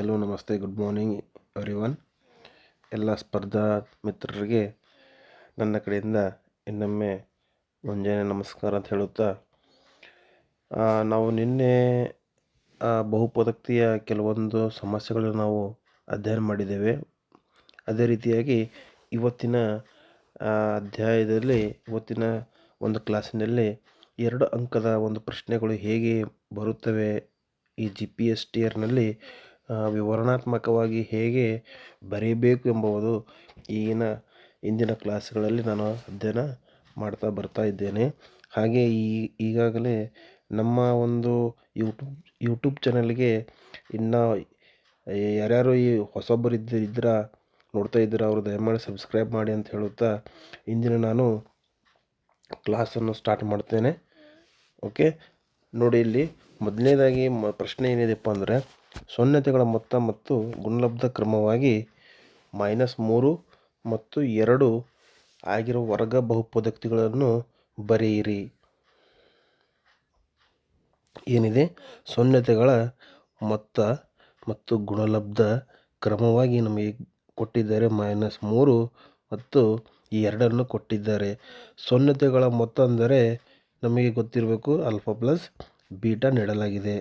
Hello ನಮಸ್ತೆ good morning everyone. ಎಲ್ಲ ಸ್ಪರ್ಧಾ ಮಿತ್ರರಿಗೆ ನನ್ನ ಕಡೆಯಿಂದ ಇನ್ನೊಮ್ಮೆ ಮುಂಜಾನೆ ನಮಸ್ಕಾರ ಅಂತ ಹೇಳುತ್ತಾ, ನಾವು ನಿನ್ನೆ ಬಹುಪದಕ್ತಿಯ ಕೆಲವೊಂದು ಸಮಸ್ಯೆಗಳನ್ನು ನಾವು ಅಧ್ಯಯನ ಮಾಡಿದ್ದೇವೆ. ಅದೇ ರೀತಿಯಾಗಿ ಇವತ್ತಿನ ಅಧ್ಯಾಯದಲ್ಲಿ ಇವತ್ತಿನ ಒಂದು ಕ್ಲಾಸಿನಲ್ಲಿ 2 ಅಂಕದ ಒಂದು ಪ್ರಶ್ನೆಗಳು ಹೇಗೆ ಬರುತ್ತವೆ, ಈ GPSTRನಲ್ಲಿ ವಿವರಣಾತ್ಮಕವಾಗಿ ಹೇಗೆ ಬರೆಯಬೇಕು ಎಂಬುದು ಇಂದಿನ ಕ್ಲಾಸ್ಗಳಲ್ಲಿ ನಾನು ಅಧ್ಯಯನ ಮಾಡ್ತಾ ಬರ್ತಾ ಇದ್ದೇನೆ. ಹಾಗೆ ಈಗಾಗಲೇ ನಮ್ಮ ಒಂದು ಯೂಟ್ಯೂಬ್ ಚಾನಲ್ಗೆ ಇನ್ನು ಯಾರ್ಯಾರು ಈ ಹೊಸಬರು ನೋಡ್ತಾ ಇದ್ದೀರಾ ಅವರು ದಯಮಾಡಿ ಸಬ್ಸ್ಕ್ರೈಬ್ ಮಾಡಿ ಅಂತ ಹೇಳುತ್ತಾ ಇಂದಿನ ನಾನು ಕ್ಲಾಸನ್ನು ಸ್ಟಾರ್ಟ್ ಮಾಡ್ತೇನೆ. ಓಕೆ, ನೋಡಿ ಇಲ್ಲಿ ಮೊದಲನೇದಾಗಿ ಪ್ರಶ್ನೆ ಏನಿದೆಪ್ಪ ಅಂದರೆ, ಶೂನ್ಯತೆಗಳ ಮೊತ್ತ ಮತ್ತು ಗುಣಲಬ್ಧ ಕ್ರಮವಾಗಿ -3 ಮತ್ತು 2 ಆಗಿರುವ ವರ್ಗ ಬಹುಪದೋಕ್ತಿಗಳನ್ನು ಬರೆಯಿರಿ. ಏನಿದೆ, ಶೂನ್ಯತೆಗಳ ಮೊತ್ತ ಮತ್ತು ಗುಣಲಬ್ಧ ಕ್ರಮವಾಗಿ ನಮಗೆ ಕೊಟ್ಟಿದ್ದಾರೆ. -3 ಮತ್ತು 2 ಕೊಟ್ಟಿದ್ದಾರೆ. ಶೂನ್ಯತೆಗಳ ಮೊತ್ತ ಅಂದರೆ ನಮಗೆ ಗೊತ್ತಿರಬೇಕು, ಆಲ್ಫಾ ಪ್ಲಸ್ ಬೀಟಾ ನೀಡಲಾಗಿದೆ.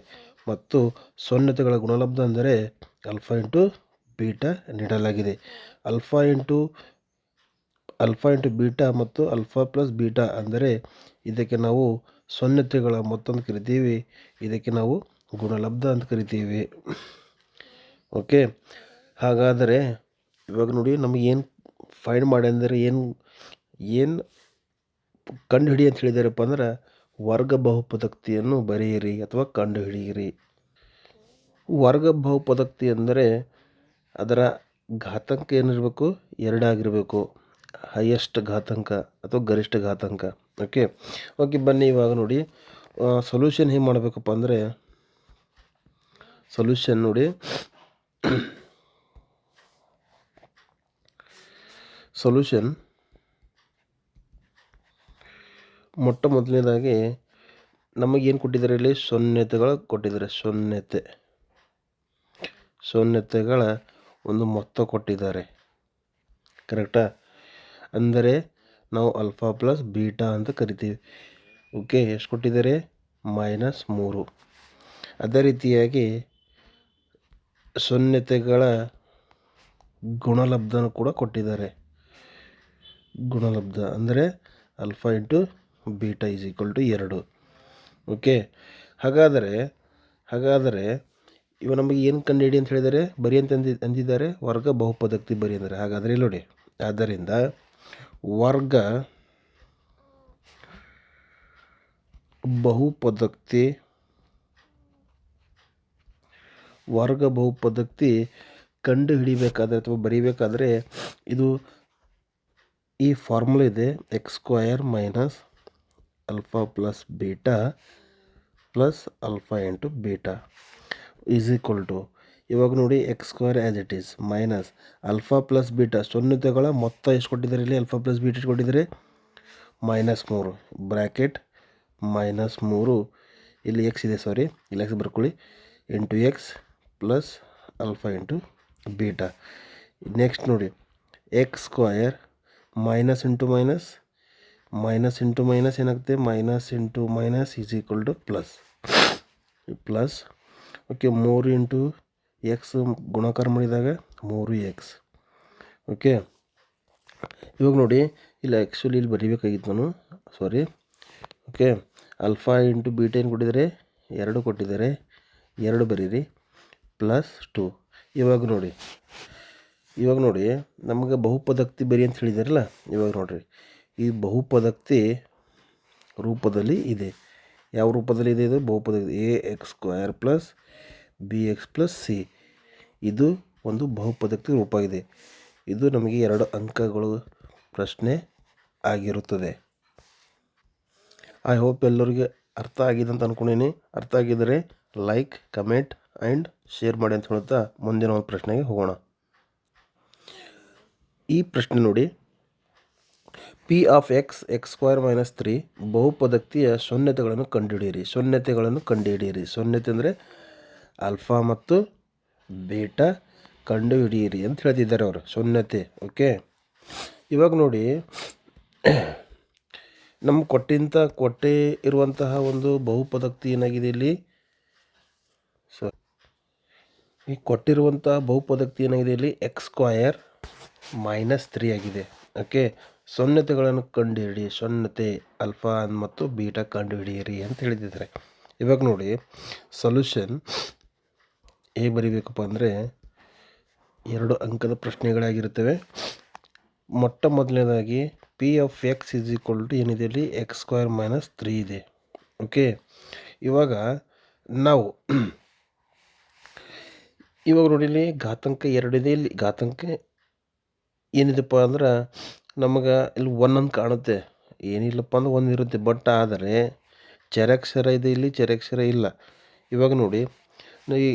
ಮತ್ತು ಶೂನ್ಯತೆಗಳ ಗುಣಲಬ್ಧ ಅಂದರೆ ಆಲ್ಫಾ ಇಂಟು ಬೀಟಾ ನೀಡಲಾಗಿದೆ. ಆಲ್ಫಾ ಇಂಟು ಬೀಟಾ ಮತ್ತು ಆಲ್ಫಾ ಪ್ಲಸ್ ಬೀಟಾ ಅಂದರೆ ಇದಕ್ಕೆ ನಾವು ಶೂನ್ಯತೆಗಳ ಮೊತ್ತ ಅಂತ ಕರಿತೀವಿ, ಇದಕ್ಕೆ ನಾವು ಗುಣಲಬ್ಧ ಅಂತ ಕರಿತೀವಿ. ಓಕೆ, ಹಾಗಾದರೆ ಇವಾಗ ನೋಡಿ ನಮಗೆ ಏನು ಫೈಂಡ್ ಮಾಡಿ ಅಂದರೆ ಏನು ಕಂಡುಹಿಡಿ ಅಂತ ಹೇಳಿದಾರಪ್ಪ ಅಂದ್ರೆ, ವರ್ಗ ಬಹುಪದೋಕ್ತಿಯನ್ನು ಬರೆಯಿರಿ ಅಥವಾ ಕಂಡುಹಿಡಿಯಿರಿ. ವರ್ಗ ಬಹುಪದೋಕ್ತಿ ಅಂದರೆ ಅದರ ಘಾತಾಂಕ ಏನಿರಬೇಕು, 2 ಆಗಿರಬೇಕು, ಹೈಯೆಸ್ಟ್ ಘಾತಾಂಕ ಅಥವಾ ಗರಿಷ್ಠ ಘಾತಾಂಕ. ಓಕೆ ಬನ್ನಿ ಇವಾಗ ನೋಡಿ ಸೊಲ್ಯೂಷನ್ ಹೇಗೆ ಮಾಡಬೇಕಪ್ಪ ಅಂದರೆ, ಸೊಲ್ಯೂಷನ್ ನೋಡಿ ಸೊಲ್ಯೂಷನ್ ಮೊಟ್ಟ ಮೊದಲನೇದಾಗಿ ನಮಗೇನು ಕೊಟ್ಟಿದ್ದಾರೆ, ಇಲ್ಲಿ ಶೂನ್ಯತೆಗಳು ಕೊಟ್ಟಿದ್ದಾರೆ. ಶೂನ್ಯತೆಗಳ ಒಂದು ಮೊತ್ತ ಕೊಟ್ಟಿದ್ದಾರೆ, ಕರೆಕ್ಟಾ? ಅಂದರೆ ನಾವು ಆಲ್ಫಾ ಪ್ಲಸ್ ಬೀಟಾ ಅಂತ ಕರಿತೀವಿ. ಓಕೆ, ಎಷ್ಟು ಕೊಟ್ಟಿದ್ದಾರೆ, -3. ಅದೇ ರೀತಿಯಾಗಿ ಶೂನ್ಯತೆಗಳ ಗುಣಲಬ್ಧನೂ ಕೂಡ ಕೊಟ್ಟಿದ್ದಾರೆ. ಗುಣಲಬ್ಧ ಅಂದರೆ alpha into beta is equal to 2. Okay, ಹಾಗಾದರೆ ಇವ ನಮಗೆ ಏನು ಕಂಡುಹಿಡಿ ಅಂತ ಹೇಳಿದರೆ, ಬರಿ ಅಂತ ಅಂದಿದ್ದಾರೆ, ವರ್ಗ ಬಹುಪದೋಕ್ತಿ ಬರಿ ಅಂದರೆ. ಹಾಗಾದರೆ ಇಲ್ಲಿ ನೋಡಿ, ಆದ್ದರಿಂದ ವರ್ಗ ಬಹುಪದೋಕ್ತಿ ಕಂಡು ಹಿಡಿಬೇಕಾದ್ರೆ ಅಥವಾ ಬರೀಬೇಕಾದ್ರೆ ಇದು ಈ ಫಾರ್ಮುಲಾ ಇದೆ, x² - alpha plus beta plus alpha into beta is equal to, ಇವಾಗ ನೋಡಿ x² as it is minus alpha plus beta. ಶೂನ್ಯತೆಗಳ ಮೊತ್ತ ಎಷ್ಟು ಕೊಟ್ಟಿದ್ದಾರೆ ಇಲ್ಲಿ, ಆಲ್ಫಾ ಪ್ಲಸ್ ಬೀಟಾ ಎಷ್ಟು ಕೊಟ್ಟಿದ್ದಾರೆ, -3 ಬ್ರ್ಯಾಕೆಟ್ -3 ಇಲ್ಲಿ x ಇದೆ, ಸಾರಿ ಇಲ್ಲಿ x ಬರ್ಕೊಳ್ಳಿ, into x plus alpha into beta. Next ನೋಡಿ x² ಮೈನಸ್ ಇಂಟು ಮೈನಸ್ ಏನಾಗುತ್ತೆ, minus into minus is equal to plus. Okay, 3 into x ಗುಣಾಕಾರ ಮಾಡಿದಾಗ 3x. ಓಕೆ, ಇವಾಗ ನೋಡಿ ಇಲ್ಲ ಆ್ಯಕ್ಚುಲಿ ಇಲ್ಲಿ ಬರೀಬೇಕಾಗಿತ್ತು ನಾನು, ಸಾರಿ. ಓಕೆ, ಆಲ್ಫಾ ಇಂಟು ಬೀಟಾ ಏನು ಕೊಟ್ಟಿದ್ದಾರೆ, 2 ಕೊಟ್ಟಿದ್ದಾರೆ, 2 ಬರೀರಿ +2. ಇವಾಗ ನೋಡಿ ನಮಗೆ ಬಹುಪದೋಕ್ತಿ ಬರಿ ಅಂತ ಹೇಳಿದಾರಲ್ಲ, ಇವಾಗ ನೋಡಿರಿ ಈ ಬಹುಪದೋಕ್ತಿ ರೂಪದಲ್ಲಿ ಇದೆ. ಯಾವ ರೂಪದಲ್ಲಿ ಇದೆ ಇದು ಬಹುಪದೋಕ್ತಿ, ax² plus bx plus c. ಇದು ಒಂದು ಬಹುಪದೋಕ್ತಿ ರೂಪ ಇದೆ. ಇದು ನಮಗೆ 2 ಅಂಕಗಳು ಪ್ರಶ್ನೆ ಆಗಿರುತ್ತದೆ. ಐ ಹೋಪ್ ಎಲ್ಲರಿಗೆ ಅರ್ಥ ಆಗಿದೆ ಅಂತ ಅಂದ್ಕೊಂಡಿನಿ. ಅರ್ಥ ಆಗಿದ್ದರೆ ಲೈಕ್, ಕಮೆಂಟ್ ಆ್ಯಂಡ್ ಶೇರ್ ಮಾಡಿ ಅಂತ ಹೇಳ್ತಾ ಮುಂದಿನ ಒಂದು ಪ್ರಶ್ನೆಗೆ ಹೋಗೋಣ. ಈ ಪ್ರಶ್ನೆ ನೋಡಿ, p ಆಫ್ x x² - 3 ಬಹುಪದೋಕ್ತಿಯ ಶೂನ್ಯತೆಗಳನ್ನು ಕಂಡುಹಿಡಿಯಿರಿ. ಶೂನ್ಯತೆ ಅಂದರೆ ಆಲ್ಫಾ ಮತ್ತು ಬೀಟಾ ಕಂಡುಹಿಡಿಯಿರಿ ಅಂತ ಹೇಳ್ತಿದ್ದಾರೆ ಅವರು, ಶೂನ್ಯತೆ. ಓಕೆ, ಇವಾಗ ನೋಡಿ, ನಮ್ಮ ಕೊಟ್ಟೇ ಇರುವಂತಹ ಒಂದು ಬಹುಪದೋಕ್ತಿ ಏನಾಗಿದೆ ಇಲ್ಲಿ. ಸೊ ಈ ಕೊಟ್ಟಿರುವಂತಹ ಬಹುಪದೋಕ್ತಿ ಏನಾಗಿದೆ ಇಲ್ಲಿ, x² -3 ಆಗಿದೆ. ಓಕೆ, ಶೂನ್ಯತೆಗಳನ್ನು ಕಂಡುಹಿಡಿ, ಶೂನ್ಯತೆ ಆಲ್ಫಾ ಮತ್ತು ಬೀಟಾ ಕಂಡುಹಿಡಿಯಿರಿ ಅಂತ ಹೇಳಿದ್ದಾರೆ. ಇವಾಗ ನೋಡಿ, ಸೊಲ್ಯೂಷನ್ ಹೇಗೆ ಬರೀಬೇಕಪ್ಪ ಅಂದರೆ 2 ಅಂಕದ ಪ್ರಶ್ನೆಗಳಾಗಿರುತ್ತವೆ. ಮೊಟ್ಟ ಮೊದಲನೇದಾಗಿ P(x) ಏನಿದೆ ಇಲ್ಲಿ, x² -3 ಇದೆ. ಓಕೆ, ಇವಾಗ ನಾವು ನೋಡಿ ಇಲ್ಲಿ ಘಾತಾಂಕ 2 ಇದೆ. ಇಲ್ಲಿ ಘಾತಾಂಕ ಏನಿದೆಪ್ಪ ಅಂದ್ರೆ ನಮಗೆ ಇಲ್ಲಿ 1 ಅಂತ ಕಾಣುತ್ತೆ. ಏನಿಲ್ಲಪ್ಪ ಅಂದ್ರೆ 1 ಇರುತ್ತೆ, ಬಟ್ ಆದರೆ ಚರಾಕ್ಷರ ಇದೆ, ಇಲ್ಲಿ ಚರಾಕ್ಷರ ಇಲ್ಲ. ಇವಾಗ ನೋಡಿ, ಈ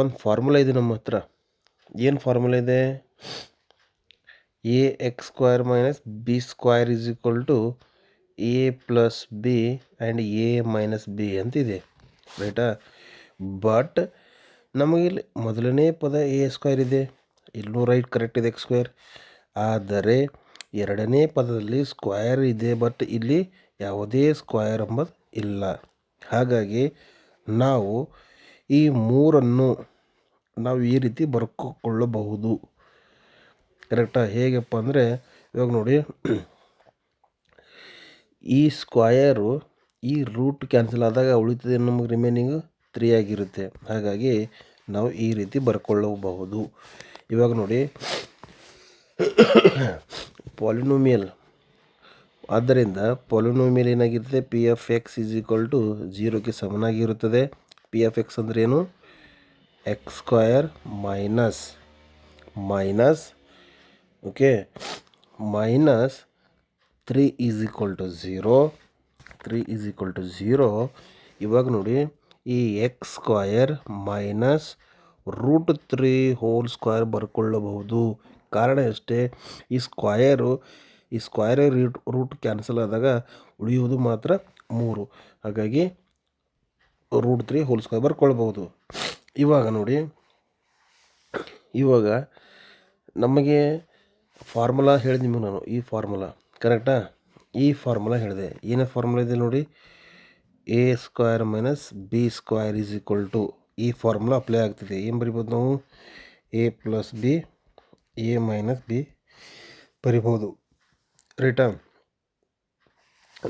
ಒಂದು ಫಾರ್ಮುಲಾ ಇದೆ ನಮ್ಮ ಹತ್ರ. ಏನು ಫಾರ್ಮುಲಾ ಇದೆ? ax² - b² a + b and a - b ಅಂತಿದೆ, ರೈಟಾ? ಬಟ್ ನಮಗಿಲ್ಲಿ ಮೊದಲನೇ ಪದ a² ಇದೆ, ಇಲ್ಲೂ ರೈಟ್ ಕರೆಕ್ಟ್ ಇದೆ x². ಆದರೆ ಎರಡನೇ ಪದದಲ್ಲಿ ಸ್ಕ್ವಯರ್ ಇದೆ, ಬಟ್ ಇಲ್ಲಿ ಯಾವುದೇ ಸ್ಕ್ವಯರ್ ಎಂಬುದು ಇಲ್ಲ. ಹಾಗಾಗಿ ನಾವು ಈ 3ಅನ್ನು ನಾವು ಈ ರೀತಿ ಬರ್ಕೊಳ್ಳಬಹುದು, ಕರೆಕ್ಟಾ? ಹೇಗಪ್ಪ ಅಂದರೆ ಇವಾಗ ನೋಡಿ, ಈ ಸ್ಕ್ವಯರು ಈ ರೂಟ್ ಕ್ಯಾನ್ಸಲ್ ಆದಾಗ ಉಳಿತದೆ ನಮಗೆ ರಿಮೈನಿಂಗು 3 ಆಗಿರುತ್ತೆ. ಹಾಗಾಗಿ ನಾವು ಈ ರೀತಿ ಬರ್ಕೊಳ್ಳಬಹುದು. ಇವಾಗ ನೋಡಿ, ಪಾಲಿನೋಮಿಯಲ್, ಆದ್ದರಿಂದ ಪಾಲಿನೋಮಿಯಲ್ ಏನಾಗಿರುತ್ತೆ, P(x) 0ಕ್ಕೆ ಸಮನಾಗಿರುತ್ತದೆ. P(x) ಅಂದ್ರೆ ಏನು? x² minus okay -3 = 0. 3 = 0. ಇವಾಗ ನೋಡಿ, ಈ x² -√3² ಬರ್ಕೊಳ್ಳಬಹುದು. ಕಾರಣ ಅಷ್ಟೇ, ಈ ಸ್ಕ್ವಯರ್ ರೂಟ್ ಕ್ಯಾನ್ಸಲ್ ಆದಾಗ ಉಳಿಯುವುದು ಮಾತ್ರ 3. ಹಾಗಾಗಿ √3² ಬರ್ಕೊಳ್ಬಹುದು. ಇವಾಗ ನೋಡಿ, ಇವಾಗ ನಮಗೆ ಫಾರ್ಮುಲಾ ಹೇಳಿದೆ ನಿಮಗೆ ನಾನು, ಈ ಫಾರ್ಮುಲಾ ಕರೆಕ್ಟಾ? ಈ ಫಾರ್ಮುಲಾ ಹೇಳಿದೆ. ಏನೇ ಫಾರ್ಮುಲಾ ಇದೆ ನೋಡಿ, a² - b² ಈ ಫಾರ್ಮುಲಾ ಅಪ್ಲೈ ಆಗ್ತದೆ. ಏನು ಬರಿಬೋದು ನಾವು? a + b a - b ಬರಿಬೋದು, ರೈಟಾ?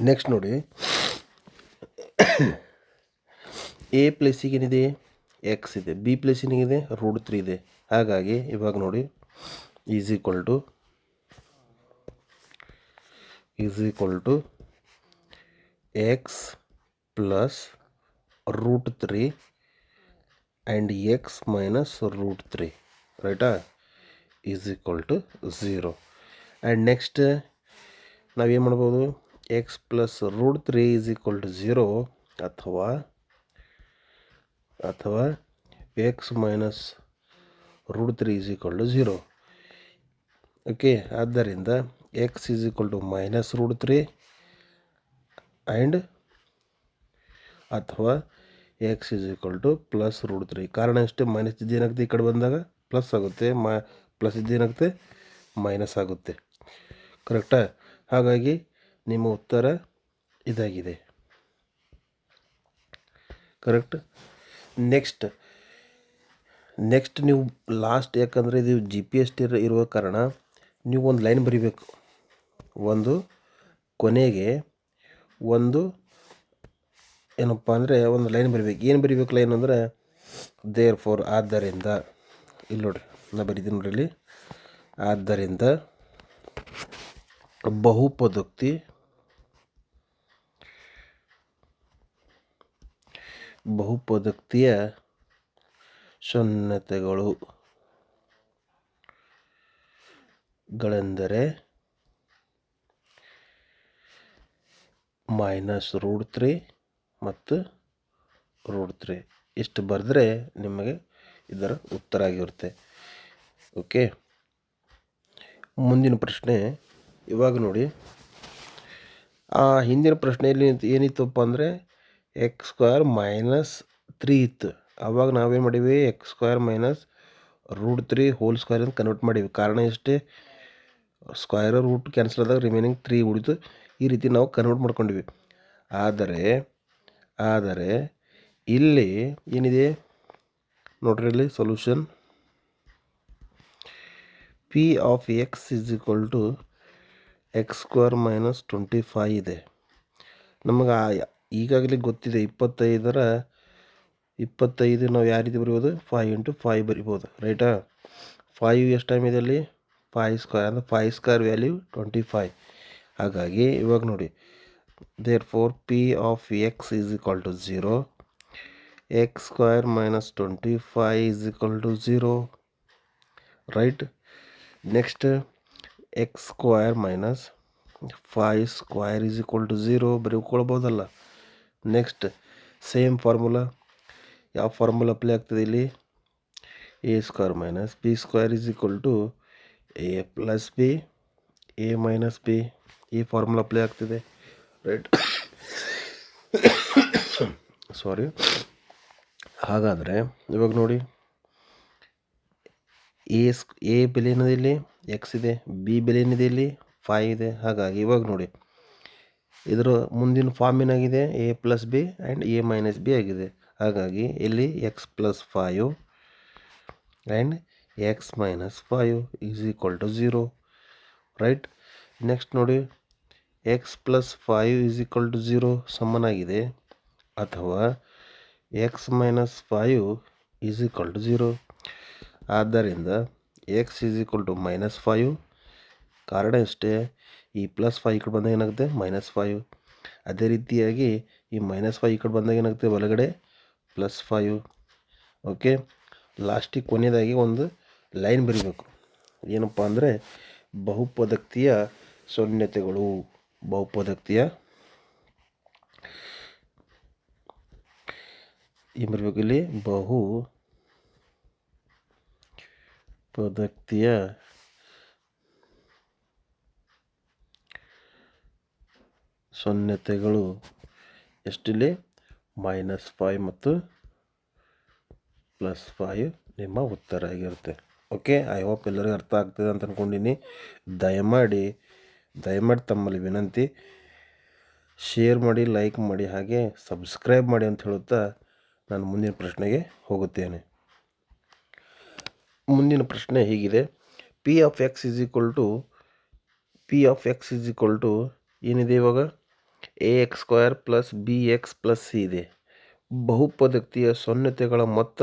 ನೆಕ್ಸ್ಟ್ ನೋಡಿ, a ಪ್ಲೇಸಿಗೆ ಏನಿದೆ? x ಇದೆ. b ಪ್ಲೇಸಿಗೆ ಏನಿದೆ? √3 ಇದೆ. ಹಾಗಾಗಿ ಇವಾಗ ನೋಡಿ, is equal to x + √3 and x - √3, ರೈಟಾ? Is equal to 0. And next ನಾವೇನು ಮಾಡ್ಬೋದು? x + √3 = 0 ಅಥವಾ x - √3 = 0. ಓಕೆ, ಆದ್ದರಿಂದ x = -√3 ಆ್ಯಂಡ್ ಅಥವಾ x = +√3. ಕಾರಣ ಅಷ್ಟೇ, ಮೈನಸ್ ಇದ್ದೇನಾಗುತ್ತೆ, ಈ ಕಡೆ ಬಂದಾಗ ಪ್ಲಸ್ ಆಗುತ್ತೆ, ಪ್ಲಸ್ ಇದ್ದೇನಾಗುತ್ತೆ, ಮೈನಸ್ ಆಗುತ್ತೆ, ಕರೆಕ್ಟಾ? ಹಾಗಾಗಿ ನಿಮ್ಮ ಉತ್ತರ ಇದಾಗಿದೆ, ಕರೆಕ್ಟ್. ನೆಕ್ಸ್ಟ್ ನೀವು ಲಾಸ್ಟ್, ಯಾಕಂದರೆ ಇದು GPS ಇರುವ ಕಾರಣ ನೀವು ಒಂದು ಲೈನ್ ಬರಿಬೇಕು. ಒಂದು ಕೊನೆಗೆ ಒಂದು ಏನಪ್ಪ ಅಂದರೆ ಒಂದು ಲೈನ್ ಬರಿಬೇಕು. ಏನು ಬರಿಬೇಕು ಲೈನ್ ಅಂದರೆ, ದೇರ್ಫೋರ್, ಆದ್ದರಿಂದ. ಇಲ್ಲಿ ನೋಡಿರಿ, ನಾ ಬರೀತೀನಿ ನೋಡ್ರಿ ಇಲ್ಲಿ. ಆದ್ದರಿಂದ ಬಹುಪದೋಕ್ತಿಯ ಶೂನ್ಯತೆಗಳು ಗಳೆಂದರೆ -√3 ಮತ್ತು √3. ಇಷ್ಟು ಬರೆದ್ರೆ ನಿಮಗೆ ಇದರ ಉತ್ತರ ಆಗಿರುತ್ತೆ. ಓಕೆ, ಮುಂದಿನ ಪ್ರಶ್ನೆ. ಇವಾಗ ನೋಡಿ, ಆ ಹಿಂದಿನ ಪ್ರಶ್ನೆಯಲ್ಲಿ ಏನಿತ್ತಪ್ಪ ಅಂದರೆ x² - 3 ಇತ್ತು. ಆವಾಗ ನಾವೇನು ಮಾಡೀವಿ X square minus √3 whole square ಅಂತ ಕನ್ವರ್ಟ್ ಮಾಡೀವಿ. ಕಾರಣ ಇಷ್ಟೇ, ಸ್ಕ್ವೇರ್ ರೂಟ್ ಕ್ಯಾನ್ಸಲ್ ಆದಾಗ ರಿಮೈನಿಂಗ್ 3 ಉಳಿತು. ಈ ರೀತಿ ನಾವು ಕನ್ವರ್ಟ್ ಮಾಡ್ಕೊಂಡಿವಿ. ಆದರೆ ಇಲ್ಲಿ ಏನಿದೆ ನೋಡ್ರಿ, ಇಲ್ಲಿ solution p of x is equal to x square minus 25 ಇದೆ. ನಮಗೆ ಈಗಾಗಲೇ ಗೊತ್ತಿದೆ 25 ನಾವು ಯಾವ ರೀತಿ ಬರಿಬೋದು, 5 × 5 ಬರಿಬೋದು, ರೈಟಾ. 5 ಎಷ್ಟು ಟೈಮ್ ಇದೆ ಅಲ್ಲಿ, 5 ಸ್ಕ್ವೇರ್ ಅಂದರೆ 5 ಸ್ಕ್ವೇರ್ ವ್ಯಾಲ್ಯೂ 25. ಹಾಗಾಗಿ ಇವಾಗ ನೋಡಿ, therefore p of x is equal to 0, x square minus 25 is equal to 0, right. Next x square minus 5 square is equal to 0 ಬರೀಕೊಳ್ಬೋದಲ್ಲ. ನೆಕ್ಸ್ಟ್ ಸೇಮ್ ಫಾರ್ಮುಲಾ, ಯಾವ ಫಾರ್ಮುಲಾ ಅಪ್ಲೈ ಆಗ್ತದೆ ಇಲ್ಲಿ, a square minus b square is equal to a plus b, a minus b, ಈ formula apply ಆಗ್ತಿದೆ, right. Sorry. ಹಾಗಾದರೆ ಇವಾಗ ನೋಡಿ, A ಬೆಲೆ ಏನಿದೆ ಇಲ್ಲಿ ಎಕ್ಸ್ ಇದೆ, ಬಿ ಬೆಲೆ ಏನಿದೆ ಇಲ್ಲಿ 5 ಇದೆ. ಹಾಗಾಗಿ ಇವಾಗ ನೋಡಿ, ಇದರ ಮುಂದಿನ ಫಾರ್ಮ್ ಏನಾಗಿದೆ, a plus b and a minus b ಆಗಿದೆ. ಹಾಗಾಗಿ ಇಲ್ಲಿ x plus 5 and x minus 5 is equal to 0, right. Next ನೋಡಿ, x plus 5 is equal to 0 ಸಮನಾಗಿದೆ, ಅಥವಾ x minus 5 is equal to 0. ಆದ್ದರಿಂದ ಎಕ್ಸ್ ಈಸ್ ಈಕ್ವಲ್ ಟು -5. ಕಾರಣ ಇಷ್ಟೇ, ಈ +5 ಈ ಕಡೆ ಬಂದಾಗ ಏನಾಗುತ್ತೆ -5. ಅದೇ ರೀತಿಯಾಗಿ ಈ -5 ಈ ಕಡೆ ಬಂದಾಗ ಏನಾಗುತ್ತೆ ಒಳಗಡೆ +5. ಓಕೆ. ಲಾಸ್ಟಿಗೆ ಕೊನೆಯದಾಗಿ ಒಂದು ಲೈನ್ ಬರೀಬೇಕು, ಏನಪ್ಪ ಅಂದರೆ ಬಹುಪದಕ್ತಿಯ ಶೂನ್ಯತೆಗಳು. ಬಹುಪದಕ್ತಿಯ ಏನು ಬರಬೇಕು ಇಲ್ಲಿ, ಬಹುಪದಕ್ತಿಯ ಶೂನ್ಯತೆಗಳು ಎಷ್ಟಿಲ್ಲಿ, -5 ಮತ್ತು +5 ನಿಮ್ಮ ಉತ್ತರ ಆಗಿರುತ್ತೆ. ಓಕೆ, ಐ ಹೋಪ್ ಎಲ್ಲರಿಗೂ ಅರ್ಥ ಆಗ್ತದೆ ಅಂತ ಅಂದ್ಕೊಂಡಿನಿ. ದಯಮಾಡಿ ತಮ್ಮಲ್ಲಿ ವಿನಂತಿ, ಶೇರ್ ಮಾಡಿ, ಲೈಕ್ ಮಾಡಿ, ಹಾಗೆ ಸಬ್ಸ್ಕ್ರೈಬ್ ಮಾಡಿ ಅಂತ ಹೇಳುತ್ತಾ ನಾನು ಮುಂದಿನ ಪ್ರಶ್ನೆಗೆ ಹೋಗುತ್ತೇನೆ. ಮುಂದಿನ ಪ್ರಶ್ನೆ ಹೀಗಿದೆ, p of x is equal to ಏನಿದೆ ಇವಾಗ, ax² + bx + c ಇದೆ. ಬಹುಪದಕ್ತಿಯ ಶೂನ್ಯತೆಗಳ ಮೊತ್ತ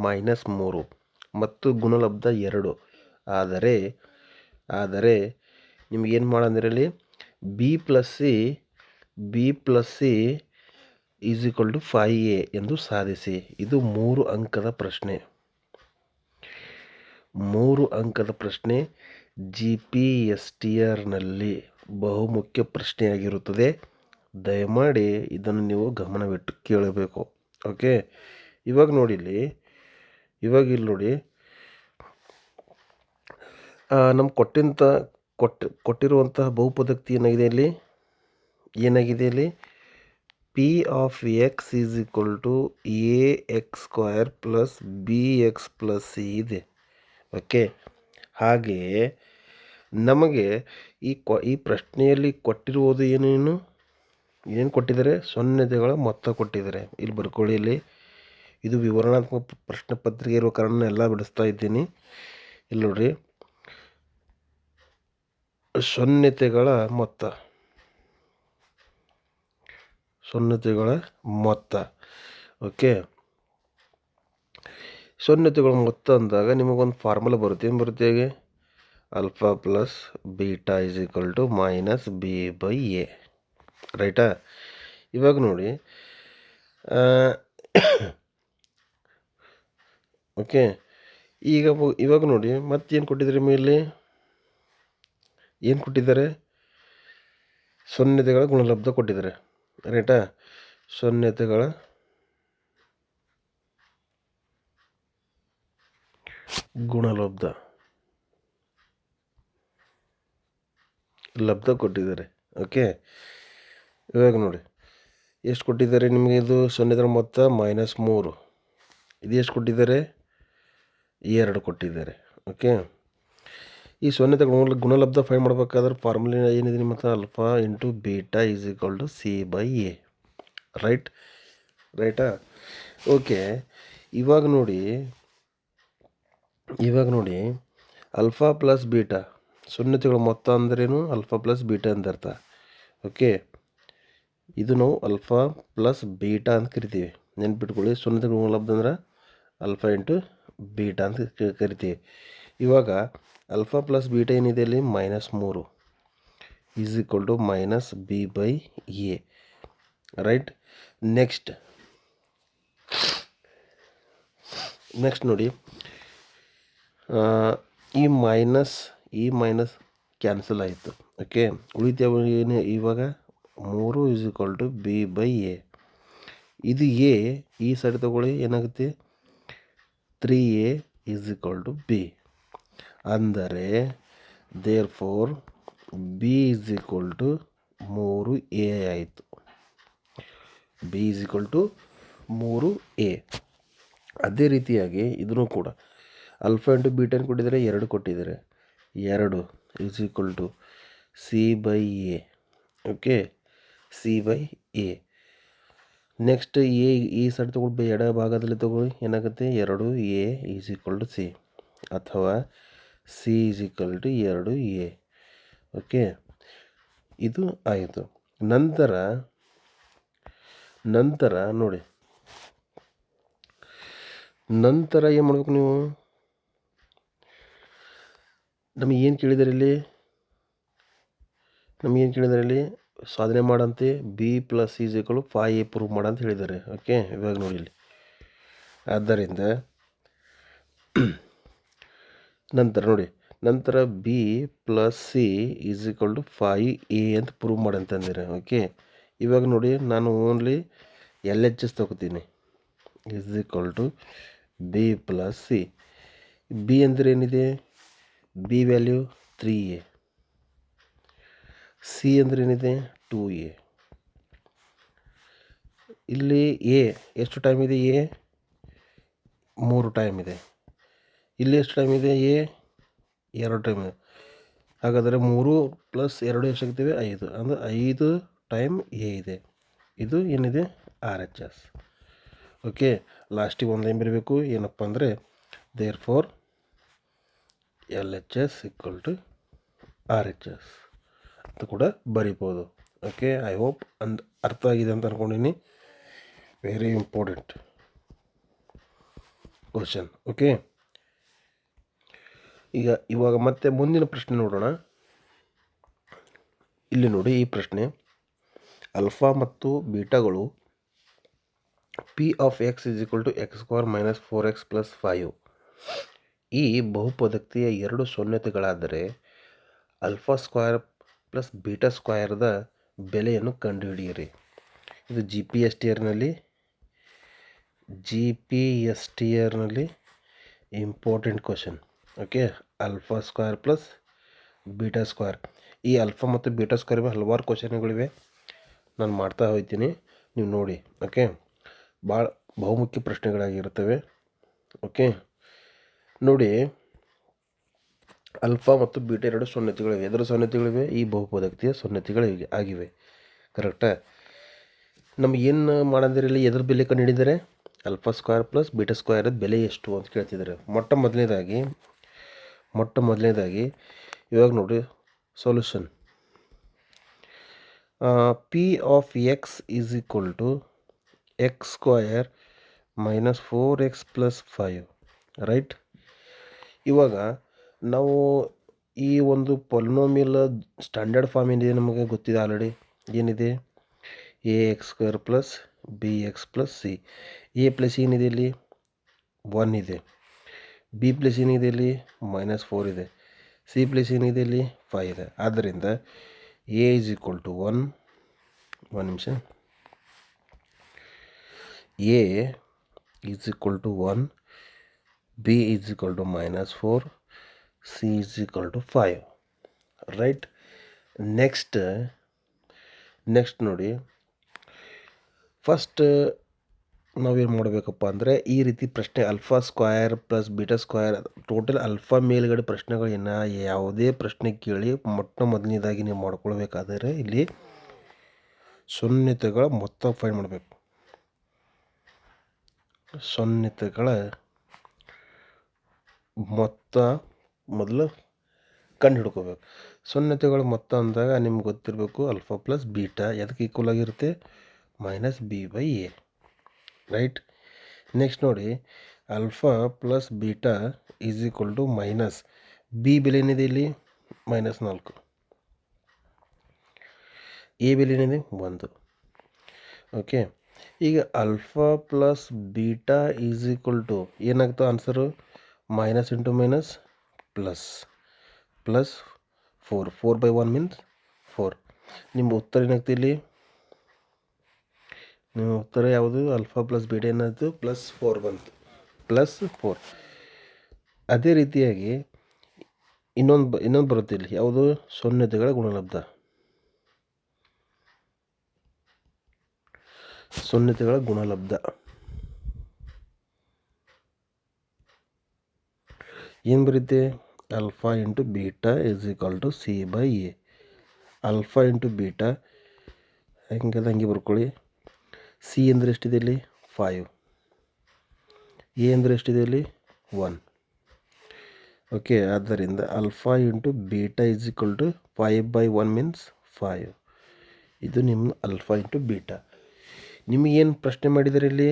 -3 ಮತ್ತು ಗುಣಲಬ್ಧ 2. ಆದರೆ ನಿಮಗೇನು ಮಾಡಂದಿರಲಿ, b + c is equal to 5a ಎಂದು ಸಾಧಿಸಿ. ಇದು 3 ಅಂಕದ ಪ್ರಶ್ನೆ. 3 ಅಂಕದ ಪ್ರಶ್ನೆ GPSTRನಲ್ಲಿ ಬಹುಮುಖ್ಯ ಪ್ರಶ್ನೆಯಾಗಿರುತ್ತದೆ. ದಯಮಾಡಿ ಇದನ್ನು ನೀವು ಗಮನವಿಟ್ಟು ಕೇಳಬೇಕು. ಓಕೆ, ಇವಾಗ ನೋಡಿ ಇಲ್ಲಿ ನೋಡಿ, ನಮ್ಗೆ ಕೊಟ್ಟಿರುವಂತಹ ಬಹುಪದಕ್ತಿ ಏನಾಗಿದೆ ಇಲ್ಲಿ p of x is equal to ax² + bx + c ಇದೆ. ಓಕೆ, ಹಾಗೆಯೇ ನಮಗೆ ಈ ಪ್ರಶ್ನೆಯಲ್ಲಿ ಕೊಟ್ಟಿರುವುದು ಏನು ಕೊಟ್ಟಿದ್ದಾರೆ, ಶೂನ್ಯತೆಗಳ ಮೊತ್ತ ಕೊಟ್ಟಿದ್ದಾರೆ. ಇಲ್ಲಿ ಬರ್ಕೊಳ್ಳಿ, ಇಲ್ಲಿ ಇದು ವಿವರಣಾತ್ಮಕ ಪ್ರಶ್ನೆ ಪತ್ರಿಕೆ ಇರುವ ಕಾರಣ ಎಲ್ಲ ಬಿಡಿಸ್ತಾ ಇದ್ದೀನಿ. ಇಲ್ಲಿ ನೋಡ್ರಿ, ಶೂನ್ಯತೆಗಳ ಮೊತ್ತ. ಓಕೆ, ಶೂನ್ಯತೆಗಳ ಮೊತ್ತ ಅಂದಾಗ ನಿಮಗೊಂದು ಫಾರ್ಮುಲಾ ಬರುತ್ತೆ. ಏನು ಬರುತ್ತೆ ಹೇಗೆ, α + β ಈಸ್ ಈಕ್ವಲ್ ಟು -b/a, ರೈಟಾ. ಇವಾಗ ನೋಡಿ, ಓಕೆ, ಇವಾಗ ನೋಡಿ ಮತ್ತೇನು ಕೊಟ್ಟಿದ್ದಾರೆ ಮೇಲೆ, ಏನು ಕೊಟ್ಟಿದ್ದಾರೆ, ಶೂನ್ಯತೆಗಳ ಗುಣಲಬ್ಧ ಕೊಟ್ಟಿದ್ದಾರೆ, ರೈಟಾ. ಶೂನ್ಯತೆಗಳ ಗುಣಲಬ್ಧ ಕೊಟ್ಟಿದ್ದಾರೆ. ಓಕೆ, ಇವಾಗ ನೋಡಿ ಎಷ್ಟು ಕೊಟ್ಟಿದ್ದಾರೆ ನಿಮಗೆ, ಇದು ಶೂನ್ಯತೆಗಳ ಮೊತ್ತ -3, ಇದು ಎಷ್ಟು ಕೊಟ್ಟಿದ್ದಾರೆ? 2 ಕೊಟ್ಟಿದ್ದಾರೆ. ಓಕೆ, ಈ ಸೊನ್ನೆ ಗುಣಲಬ್ಧ ಫೈಂಡ್ ಮಾಡಬೇಕಾದ್ರೆ ಫಾರ್ಮುಲಾ ಏನಿದೆ ನಿಮ್ಮ ಹತ್ರ? Alpha into beta is equal to c by a. ರೈಟಾ? ಓಕೆ, ಇವಾಗ ನೋಡಿ ಅಲ್ಫಾ ಪ್ಲಸ್ ಬೀಟಾ ಸುನ್ನತಿಗಳ ಮೊತ್ತ ಅಂದ್ರೇನು? ಅಲ್ಫಾ ಪ್ಲಸ್ ಬೀಟಾ ಅಂತ ಅರ್ಥ. ಓಕೆ, ಇದು ನಾವು ಅಲ್ಫಾ ಪ್ಲಸ್ ಬೀಟಾ ಅಂತ ಕರಿತೀವಿ. ನೆನ್ಪಿಟ್ಕೊಳ್ಳಿ, ಸುನ್ನತಿಗಳ ಗುಣಲಬ್ಧ ಅಂದ್ರೆ ಅಲ್ಫಾ ಇಂಟು ಬೀಟಾ ಅಂತ ಕರಿತೀವಿ. ಇವಾಗ ಅಲ್ಫಾ ಪ್ಲಸ್ ಬೀಟಾ ಏನಿದೆ ಅಲ್ಲಿ? -3 is equal to minus b by a. Right? Next ನೋಡಿ, ಈ ಮೈನಸ್ ಕ್ಯಾನ್ಸಲ್ ಆಯಿತು. ಓಕೆ, ಉಳಿತೇವೆ ಏನು ಇವಾಗ? 3 is equal to b by a. ಇದು ಎ ಈ ಸೈಡ್ ತಗೊಳ್ಳಿ, ಏನಾಗುತ್ತೆ? 3a is equal to b. ಅಂದರೆ therefore b is equal to 3a ಆಯಿತು. B is equal to 3a. ಅದೇ ರೀತಿಯಾಗಿ ಇದನ್ನು ಕೂಡ ಅಲ್ಫಾ ಇಂಟು ಬೀಟಾ ಕೊಟ್ಟಿದ್ದಾರೆ, 2 ಕೊಟ್ಟಿದ್ದಾರೆ. 2 is equal to c by a. Okay, c by a. Next a ಈ side ತಗೊಳ್ಳಿ, ಎಡ ಭಾಗದಲ್ಲಿ ತಗೊಳ್ಳಿ, ಏನಾಗುತ್ತೆ? 2a is equal to c, ಅಥವಾ c is equal to 2a. Okay, ಇದು ಆಯಿತು. ನಂತರ ನೋಡಿ, ನಂತರ ಏನು ಮಾಡಬೇಕು ನೀವು? ನಮಗೆ ಏನು ಕೇಳಿದಾರೆ ಇಲ್ಲಿ? ಸಾಧನೆ ಮಾಡಂತೆ b plus is equal 5a prove ಮಾಡಂತ ಹೇಳಿದ್ದಾರೆ. ಓಕೆ, ಇವಾಗ ನೋಡಿ ಇಲ್ಲಿ. ಆದ್ದರಿಂದ ನಂತರ b plus c is equal to 5a ಅಂತ ಪ್ರೂವ್ ಮಾಡಂತಂದಿರ. ಓಕೆ, ಇವಾಗ ನೋಡಿ, ನಾನು ಓನ್ಲಿ LHS ತಗೋತೀನಿ. Is equal to b plus c. B ಅಂದರೆ ಏನಿದೆ? B value 3a. ಸಿ ಅಂದರೆ ಏನಿದೆ? 2a. ಇಲ್ಲಿ ಎ ಎಷ್ಟು ಟೈಮ್ ಇದೆ? ಎ 3 ಟೈಮ್ ಇದೆ. ಇಲ್ಲಿ ಎಷ್ಟು ಟೈಮ್ ಇದೆ? ಎ 2 ಟೈಮ್ ಇದೆ. ಹಾಗಾದರೆ 3 + 2 ಎಷ್ಟಾಗ್ತವೆ? 5. ಅಂದರೆ 5 ಟೈಮ್ ಎ ಇದೆ. ಇದು ಏನಿದೆ? RHS. ಓಕೆ, ಲಾಸ್ಟಿಗೆ ಒಂದು ಏನು ಬರಬೇಕು? ಏನಪ್ಪ ಅಂದರೆ therefore LHS equal to RHS ಅಂತ ಕೂಡ ಬರಿಬೋದು. ಓಕೆ, ಐ ಹೋಪ್ ಅರ್ಥ ಆಗಿದೆ ಅಂತ ಅಂದ್ಕೊಂಡಿನಿ. Very important question. ಓಕೆ, ಇವಾಗ ಮತ್ತೆ ಮುಂದಿನ ಪ್ರಶ್ನೆ ನೋಡೋಣ. ಇಲ್ಲಿ ನೋಡಿ, ಈ ಪ್ರಶ್ನೆ ಅಲ್ಫಾ ಮತ್ತು ಬೀಟಾಗಳು p of x is equal to x² - 4x + 5 ಈ ಬಹುಪದಕ್ತಿಯ 2 ಶೂನ್ಯತೆಗಳಾದರೆ ಆಲ್ಫಾ ಸ್ಕ್ವೇರ್ ಪ್ಲಸ್ ಬೀಟಾ ಸ್ಕ್ವೇರ್ದ ಬೆಲೆಯನ್ನು ಕಂಡುಹಿಡಿಯಿರಿ. ಇದು GPSTRನಲ್ಲಿ important question. Okay, alpha square plus beta square. ಈ ಆಲ್ಫಾ ಮತ್ತು ಬೀಟಾ ಸ್ಕ್ವೇರ್ ಹಲವಾರು ಕ್ವಶನ್ಗಳಿವೆ, ನಾನು ಮಾಡ್ತಾ ಹೋಗ್ತೀನಿ, ನೀವು ನೋಡಿ. ಓಕೆ, ಭಾಳ ಬಹುಮುಖ್ಯ ಪ್ರಶ್ನೆಗಳಾಗಿರ್ತವೆ. ಓಕೆ, ನೋಡಿ, ಆಲ್ಫಾ ಮತ್ತು ಬೀಟಾ 2 ಶೂನ್ಯತೆಗಳಿವೆ. ಎದರ ಶೂನ್ಯತೆಗಳಿವೆ? ಈ ಬಹುಪದಕ್ತಿಯ ಶೂನ್ಯತೆಗಳಿವೆ ಆಗಿವೆ. ಕರೆಕ್ಟಾ? ನಮಗೇನು ಮಾಡಂದಿರಲಿ? ಎದ್ರ ಬೆಲೆ ಕಂಡು ಹಿಡಿದರೆ? Alpha square plus beta square ಬೆಲೆ ಎಷ್ಟು ಅಂತ ಕೇಳ್ತಿದ್ದಾರೆ. ಮೊಟ್ಟ ಮೊದಲನೇದಾಗಿ ಇವಾಗ ನೋಡಿ solution. P of x is equal to x² - 4x + 5. Right? ಇವಾಗ ನಾವು ಈ ಒಂದು ಪೊಲಿನೋಮಿಯಲ್ ಸ್ಟ್ಯಾಂಡರ್ಡ್ ಫಾರ್ಮ್ ಏನಿದೆ ನಮಗೆ ಗೊತ್ತಿದೆ ಆಲ್ರೆಡಿ. ಏನಿದೆ? ax² + bx + c. a plus ಏನಿದೆ ಇಲ್ಲಿ? 1 ಇದೆ. ಬಿ ಪ್ಲಸ್ ಏನಿದೆ ಇಲ್ಲಿ? -4 ಇದೆ. ಸಿ ಪ್ಲಸ್ ಏನಿದೆ ಇಲ್ಲಿ? 5 ಇದೆ. ಆದ್ದರಿಂದ a ಈಸ್ ಈಕ್ವಲ್ ಟು 1 ನಿಮಿಷ. a is equal to 1, b is equal to -4, c is equal to 5. Right? Next ನೋಡಿ, ಫಸ್ಟ್ ನಾವೇನು ಮಾಡಬೇಕಪ್ಪ ಅಂದರೆ ಈ ರೀತಿ ಪ್ರಶ್ನೆ alpha square plus beta square total alpha ಮೇಲ್ಗಡೆ ಪ್ರಶ್ನೆಗಳೇನು ಯಾವುದೇ ಪ್ರಶ್ನೆ ಕೇಳಿ ಮೊದಲನೇದಾಗಿ ನೀವು ಮಾಡ್ಕೊಳ್ಬೇಕಾದರೆ ಇಲ್ಲಿ ಶೂನ್ಯತೆಗಳ ಮೊತ್ತ ಫೈಂಡ್ ಮಾಡಬೇಕು. ಶೂನ್ಯತೆಗಳ ಮೊತ್ತ ಮೊದಲು ಕಂಡು ಹಿಡ್ಕೋಬೇಕು. ಶೂನ್ಯತೆಗಳ ಮೊತ್ತ ಅಂದಾಗ ನಿಮ್ಗೆ ಗೊತ್ತಿರಬೇಕು ಆಲ್ಫಾ ಪ್ಲಸ್ ಬೀಟಾ ಎದಕ್ಕೆ ಈಕ್ವಲ್ ಆಗಿರುತ್ತೆ -b/a, ರೈಟ್. ನೆಕ್ಸ್ಟ್ ನೋಡಿ alpha plus beta is equal to minus b ಬೆಲೆ ಏನಿದೆ ಇಲ್ಲಿ -4, ಎ ಬೆಲೆ ಏನಿದೆ 1. ಓಕೆ, ಈಗ alpha plus beta is equal to ಏನಾಗ್ತದೆ answer minus into minus plus 4. 4/1 means 4. ನಿಮ್ಮ ಉತ್ತರ ಏನಾಗ್ತದೆ ಇಲ್ಲಿ? ನಿಮ್ಮ ಉತ್ತರ ಯಾವುದು? ಆಲ್ಫಾ ಪ್ಲಸ್ ಬೀಟಾ ಏನಾಯ್ತು +4 ಬಂತು, +4. ಅದೇ ರೀತಿಯಾಗಿ ಇನ್ನೊಂದು ಬರುತ್ತೆ ಇಲ್ಲಿ, ಯಾವುದು? ಶೂನ್ಯತೆಗಳ ಗುಣಲಬ್ಧ. ಶೂನ್ಯತೆಗಳ ಗುಣಲಬ್ಧ ಏನು ಬರುತ್ತೆ? Alpha into beta is equal to c/a. Alpha into beta ಹೆಂಗದ ಹಂಗೆ ಬರ್ಕೊಳ್ಳಿ. ಸಿ ಅಂದರೆ ಎಷ್ಟಿದೆ ಇಲ್ಲಿ? 5. ಎ ಅಂದರೆ ಎಷ್ಟಿದೆ ಇಲ್ಲಿ? 1. ಓಕೆ, ಆದ್ದರಿಂದ alpha into beta is equal to 5/1 means 5. ಇದು ನಿಮ್ಮ ಆಲ್ಫಾ ಇಂಟು ಬೀಟಾ. ನಿಮಗೇನು ಪ್ರಶ್ನೆ ಮಾಡಿದ್ದಾರೆ ಇಲ್ಲಿ?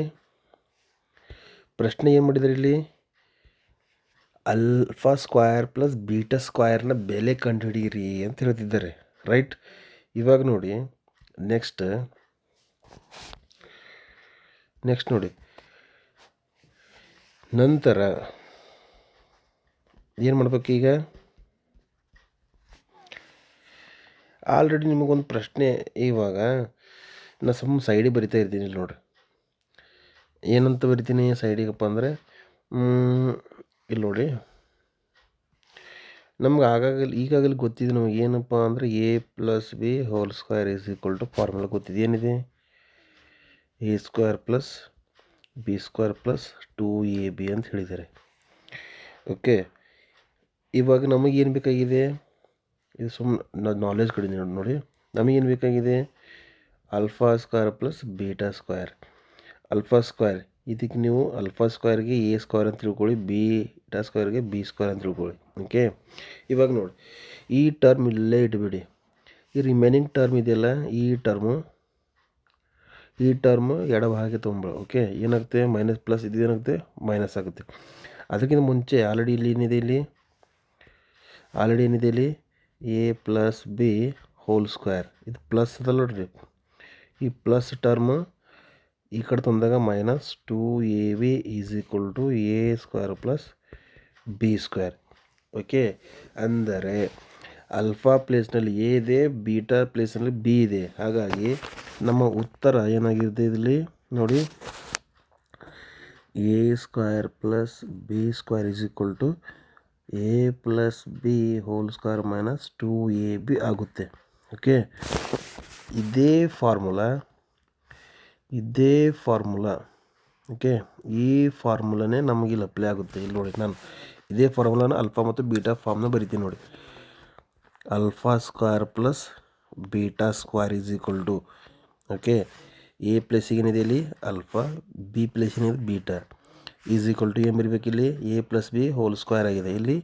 ಪ್ರಶ್ನೆ ಏನು ಮಾಡಿದ್ದಾರೆ ಇಲ್ಲಿ? ಆಲ್ಫಾ ಸ್ಕ್ವಯರ್ ಪ್ಲಸ್ ಬೀಟಾ ಸ್ಕ್ವಯರ್ನ ಬೆಲೆ ಕಂಡುಹಿಡಿಯಿರಿ ಅಂತ ಹೇಳ್ತಿದ್ದಾರೆ, ರೈಟ್. ಇವಾಗ ನೋಡಿ ನೆಕ್ಸ್ಟ್ ನೋಡಿ, ನಂತರ ಏನು ಮಾಡ್ಬೇಕು? ಈಗ ಆಲ್ರೆಡಿ ನಿಮಗೊಂದು ಪ್ರಶ್ನೆ, ಇವಾಗ ನಾನು ಸೈಡಿಗೆ ಬರಿತಾ ಇರ್ತೀನಿ ಇಲ್ಲಿ ನೋಡಿರಿ. ಏನಂತ ಬರಿತೀನಿ ಸೈಡಿಗಪ್ಪ ಅಂದರೆ ಇಲ್ಲಿ ನೋಡಿ, ನಮ್ಗೆ ಈಗಾಗಲೇ ಗೊತ್ತಿದೆ ನಮಗೆ ಏನಪ್ಪ ಅಂದರೆ a+b² is equal to formula ಗೊತ್ತಿದೆ. ಏನಿದೆ? a² + b² + 2ab ಅಂತ ಹೇಳಿದ್ದಾರೆ. ಓಕೆ, ಇವಾಗ ನಮಗೇನು ಬೇಕಾಗಿದೆ? ಇದು ಸುಮ್ಮನೆ ನಾಲೆಜ್ ಕಡಿಮೆ ನೋಡಿ. ನಮಗೇನು ಬೇಕಾಗಿದೆ? Alpha square plus beta square. Alpha square ಇದಕ್ಕೆ ನೀವು ಆಲ್ಫಾ ಸ್ಕ್ವೇರ್ಗೆ a² ಅಂತ ತಿಳ್ಕೊಳ್ಳಿ, ಬೀಟಾ ಸ್ಕ್ವೇರ್ಗೆ b² ಅಂತ ತಿಳ್ಕೊಳ್ಳಿ. ಓಕೆ, ಇವಾಗ ನೋಡಿ ಈ ಟರ್ಮ್ ಇಲ್ಲೇ ಇಟ್ಬಿಡಿ. ಈ ರಿಮೈನಿಂಗ್ ಟರ್ಮ್ ಇದೆಯಲ್ಲ, ಈ ಟರ್ಮು ಎಡಭಾಗಕ್ಕೆ ತೊಗೊಂಬೇಡ. ಓಕೆ, ಏನಾಗುತ್ತೆ? ಮೈನಸ್ ಪ್ಲಸ್ ಇದೇನಾಗುತ್ತೆ? ಮೈನಸ್ ಆಗುತ್ತೆ. ಅದಕ್ಕಿಂತ ಮುಂಚೆ ಆಲ್ರೆಡಿ ಇಲ್ಲಿ ಏನಿದೆ? ಇಲ್ಲಿ a+b² ಇದು ಪ್ಲಸ್ ಅದಲ್ಲ ನೋಡ್ರಿ. ಈ ಪ್ಲಸ್ ಟರ್ಮು ಈ ಕಡೆ ತಂದಾಗ -2ab is equal to a² + b². Okay, ಅಂದರೆ ಆಲ್ಫಾ ಪ್ಲೇಸ್ನಲ್ಲಿ ಎ ಇದೆ, ಬೀಟಾ ಪ್ಲೇಸ್ನಲ್ಲಿ ಬಿ ಇದೆ. ಹಾಗಾಗಿ ನಮ್ಮ ಉತ್ತರ ಏನಾಗಿದೆ ಇಲ್ಲಿ ನೋಡಿ, a² + b² is equal to a+b² - 2ab ಆಗುತ್ತೆ. ಓಕೆ, ಇದೇ ಫಾರ್ಮುಲಾ ಓಕೆ, ಈ ಫಾರ್ಮುಲಾನೇ ನಮಗೆ ಇಲ್ಲಿ ಅಪ್ಲೈ ಆಗುತ್ತೆ. ಇಲ್ಲಿ ನೋಡಿ, ನಾನು ಇದೇ ಫಾರ್ಮುಲಾನ ಆಲ್ಫಾ ಮತ್ತು ಬೀಟಾ ಫಾರ್ಮ್ನ ಬರಿತೀನಿ ನೋಡಿ. Alpha square plus beta square is equal to, okay, a ಪ್ಲೇಸಿಗೆ ಏನಿದೆ ಇಲ್ಲಿ ಆಲ್ಫಾ, ಬಿ ಪ್ಲೇಸ್ ಏನಿದೆ ಬೀಟಾ, ಈಸ್ ಈಕ್ವಲ್ ಟು ಏನು ಬರಬೇಕು ಇಲ್ಲಿ? a+b² ಆಗಿದೆ. ಇಲ್ಲಿ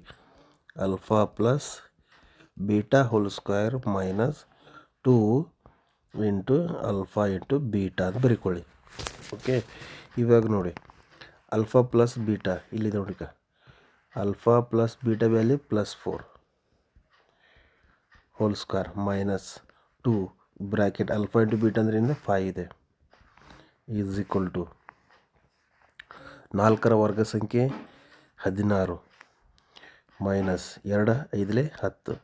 alpha plus beta -2 into alpha into beta ಅಂತ ಬರೀಕೊಳ್ಳಿ. ಓಕೆ, ಇವಾಗ ನೋಡಿ ಆಲ್ಫಾ ಪ್ಲಸ್ ಬೀಟಾ ಇಲ್ಲಿ ನೋಡಿ, alpha plus beta value +4² -2 bracket alpha into beta ಅಂದರೆ 5 ಇದೆ, ಈಸ್ ಈಕ್ವಲ್ ಟು 4ರ ವರ್ಗ ಸಂಖ್ಯೆ 16 ಮೈನಸ್ 2 5 10.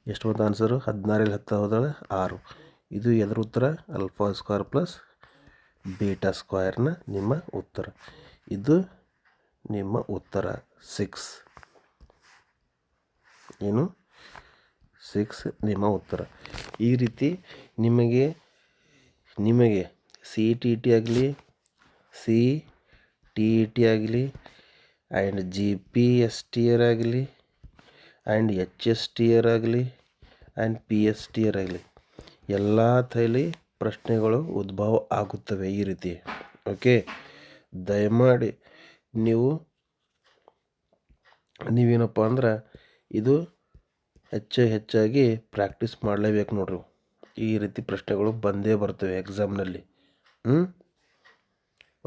ಎಷ್ಟು ಬಂತು ಆನ್ಸರು? 16 10 ಹೋದಾಗ 6. ಇದು ಎದರ ಉತ್ತರ? ಆಲ್ಫಾ ಸ್ಕ್ವೇರ್ ಪ್ಲಸ್ ಬೀಟಾ ಸ್ಕ್ವೇರ್ನ ನಿಮ್ಮ ಉತ್ತರ. ಇದು ನಿಮ್ಮ ಉತ್ತರ 6. ಏನು? 6 ನಿಮ್ಮ ಉತ್ತರ. ಈ ರೀತಿ ನಿಮಗೆ CET ಆಗಲಿ, ಸಿ ಟಿ ಇ ಟಿ ಆಗಲಿ and G P S T R ಆಗಲಿ and H S T R ಆಗಲಿ and P S T R ಆಗಲಿ ಎಲ್ಲ ಥೈಲಿ ಪ್ರಶ್ನೆಗಳು ಉದ್ಭವ ಆಗುತ್ತವೆ ಈ ರೀತಿ. ಓಕೆ, ದಯಮಾಡಿ ನೀವೇನಪ್ಪ ಅಂದ್ರೆ ಇದು ಹೆಚ್ಚಾಗಿ ಪ್ರಾಕ್ಟೀಸ್ ಮಾಡಲೇಬೇಕು ನೋಡ್ರಿ. ಈ ರೀತಿ ಪ್ರಶ್ನೆಗಳು ಬಂದೇ ಬರ್ತವೆ ಎಕ್ಸಾಮ್ನಲ್ಲಿ.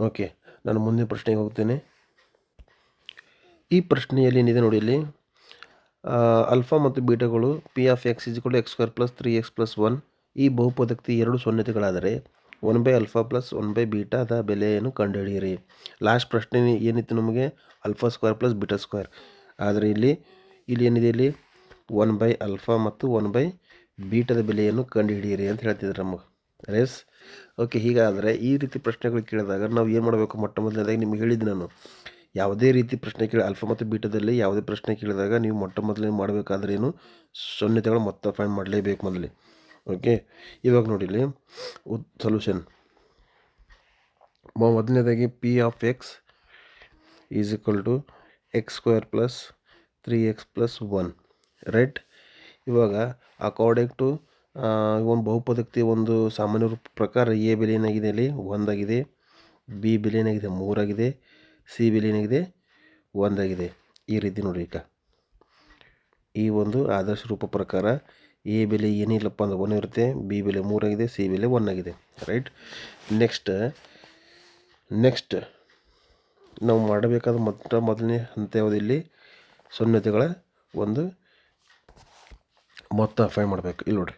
ಓಕೆ, ನಾನು ಮುಂದಿನ ಪ್ರಶ್ನೆಗೆ ಹೋಗ್ತೇನೆ. ಈ ಪ್ರಶ್ನೆಯಲ್ಲಿ ಏನಿದೆ ನೋಡಿ, ಇಲ್ಲಿ ಅಲ್ಫಾ ಮತ್ತು ಬೀಟಾಗಳು p of x is equal to x square plus 3x plus 1 ಈ ಬಹುಪದಕ್ಕೆ ಎರಡು ಶೂನ್ಯತೆಗಳಾದರೆ 1/α ಪ್ಲಸ್ 1/βದ ಬೆಲೆಯನ್ನು ಕಂಡುಹಿಡಿಯಿರಿ. ಲಾಸ್ಟ್ ಪ್ರಶ್ನೆ ಏನಿತ್ತು ನಮಗೆ, alpha square plus beta square. ಆದರೆ ಇಲ್ಲಿ ಏನಿದೆ, ಇಲ್ಲಿ 1/α ಮತ್ತು 1/βದ ಬೆಲೆಯನ್ನು ಕಂಡುಹಿಡಿಯಿರಿ ಅಂತ ಹೇಳ್ತಿದ್ರು ನಮಗೆ. Yes, okay. ಹೀಗಾದರೆ ಈ ರೀತಿ ಪ್ರಶ್ನೆಗಳು ಕೇಳಿದಾಗ ನಾವು ಏನು ಮಾಡಬೇಕು? ಮೊಟ್ಟ ಮೊದಲನೇದಾಗಿ ನಿಮ್ಗೆ ಹೇಳಿದ್ದು ನಾನು, ಯಾವುದೇ ರೀತಿ ಪ್ರಶ್ನೆ ಕೇಳಿ ಆಲ್ಫಾ ಮತ್ತು ಬೀಟಾದಲ್ಲಿ ಯಾವುದೇ ಪ್ರಶ್ನೆ ಕೇಳಿದಾಗ ನೀವು ಮೊಟ್ಟ ಮೊದಲೇ ಮಾಡಬೇಕಾದ್ರೆ ಏನು, ಶೂನ್ಯತೆಗಳ ಮೊತ್ತ ಫೈಂಡ್ ಮಾಡಲೇಬೇಕು ಮೊದಲೇ. ಓಕೆ, ಇವಾಗ ನೋಡಿ ಇಲ್ಲಿ ಸೊಲ್ಯೂಷನ್. ಮೊದಲನೇದಾಗಿ p of x is equal to x square plus 3x plus 1, right. ಇವಾಗ ಅಕಾರ್ಡಿಂಗ್ ಟು ಒಂದು ಬಹುಪದಕ್ಕೆ ಒಂದು ಸಾಮಾನ್ಯ ರೂಪ ಪ್ರಕಾರ ಎ ಬೆಲೆ ಏನಾಗಿದೆ, ಅಲ್ಲಿ 1 ಆಗಿದೆ, ಬಿ ಬೆಲೆ ಏನಾಗಿದೆ 3 ಆಗಿದೆ, ಸಿ ಬೆಲೆ ಏನಾಗಿದೆ 1 ಆಗಿದೆ. ಈ ರೀತಿ ನೋಡಿ, ಈಗ ಈ ಒಂದು ಆದರ್ಶ ರೂಪ ಪ್ರಕಾರ ಎ ಬೆಲೆ ಏನಿಲ್ಲಪ್ಪ ಅಂದ್ರೆ 1 ಇರುತ್ತೆ, ಬಿ ಬೆಲೆ 3 ಆಗಿದೆ, ಸಿ ಬೆಲೆ 1 ಆಗಿದೆ, ರೈಟ್. ನೆಕ್ಸ್ಟ್ ನಾವು ಮಾಡಬೇಕಾದ ಮೊದಲನೇ ಹಂತ ಯಾವುದು, ಇಲ್ಲಿ ಶೂನ್ಯತೆಗಳ ಒಂದು ಮೊತ್ತ ಫೈಂಡ್ ಮಾಡಬೇಕು. ಇಲ್ಲಿ ನೋಡಿರಿ,